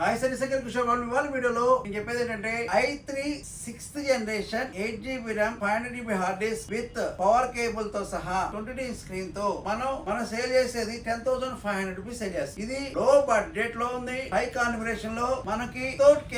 Hi సరి second కుషోర్ ఇవాళ వీడియోలో నేను చెప్పేది ఏంటంటే i3 6th generation 8GB RAM 500GB hard disk with power cable తో సహా 20 స్క్రీన్ తో మనం సేల్ చేసేది 10,500 రూపీస్ సేల్ చేస్తాం. ఇది లో బడ్జెట్ లో ఉంది, హై కాన్ఫిగరేషన్ లో మనకి వితౌట్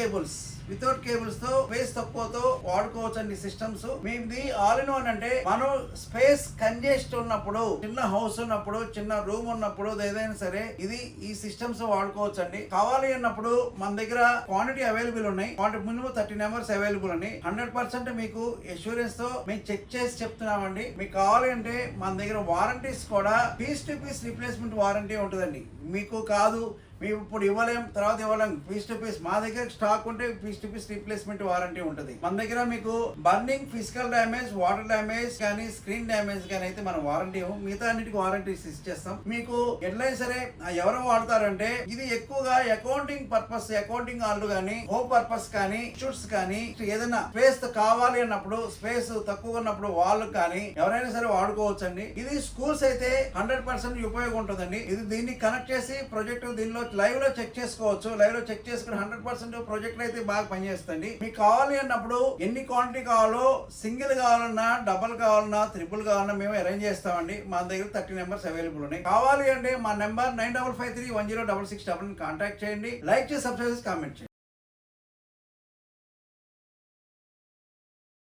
కేబుల్స్ తో స్పేస్ తక్కువతో వాడుకోవచ్చు అండి సిస్టమ్స్. మీది ఆల్ ఇన్ వన్ అంటే మనం స్పేస్ కంజెస్ట్ ఉన్నప్పుడు, చిన్న హౌస్ ఉన్నప్పుడు, చిన్న రూమ్ ఉన్నప్పుడు ఏదైనా సరే ఇది ఈ సిస్టమ్స్ వాడుకోవచ్చు అండి. కావాలి అన్నప్పుడు మన దగ్గర క్వాంటిటీ అవైలబుల్ ఉన్నాయి. మినిమం 30 నెంబర్స్ అవైలబుల్ ఉన్నాయి. 100% మీకు అష్యూరెన్స్ తో మేము చెక్ చేసి చెప్తున్నామండి. మీకు కావాలి అంటే మన దగ్గర వారంటీస్ కూడా piece to piece replacement warranty ఉంటుందండి. మీకు కాదు మేము ఇప్పుడు ఇవ్వలేం, తర్వాత ఇవ్వలేం, పీస్ టు పీస్ మా దగ్గర స్టాక్ ఉంటే piece to piece replacement warranty ఉంటుంది. మన దగ్గర మీకు burning, physical damage, water damage కానీ స్క్రీన్ డ్యామేజ్ కానీ అయితే మనం వారంటీ మిగతా అన్నిటికి వారంటీస్ ఇచ్చేస్తాం. మీకు ఎట్లయినా సరే ఎవరు వాడతారంటే ఇది ఎక్కువగా అకౌంటింగ్ పర్పస్, అకౌంటింగ్ వాళ్ళు కానీ, హోమ్ పర్పస్ కానీ, ఇన్స్టిట్యూట్స్ కానీ, ఏదైనా స్పేస్ కావాలి అన్నప్పుడు, స్పేస్ తక్కువ ఉన్నప్పుడు వాళ్ళు కానీ ఎవరైనా సరే వాడుకోవచ్చు అండి. ఇది స్కూల్స్ అయితే 100% ఉపయోగం ఉంటుందండి. ఇది దీన్ని కనెక్ట్ చేసి ప్రాజెక్ట్ దీనిలో లైవ్ లో చెక్ చేసుకోవచ్చు. లైవ్ లో చెక్ చేసుకుని 100% ప్రాజెక్ట్ అయితే బాగా పనిచేస్తుంది. మీకు కావాలి అన్నప్పుడు ఎన్ని క్వాంటిటీ కావాలో, సింగిల్ కావాలన్నా, డబుల్ కావాలన్నా, ట్రిపుల్ కావాలన్నా మేము అరేంజ్ చేస్తామండి. మా దగ్గర 30 నెంబర్స్ అవైలబుల్ ఉన్నాయి. కావాలి అంటే మా నెంబర్ 95531066 కాంటాక్ట్ చేయండి. లైక్ చేసి, సబ్స్క్రైబ్ చేసి, కామెంట్ చేయండి.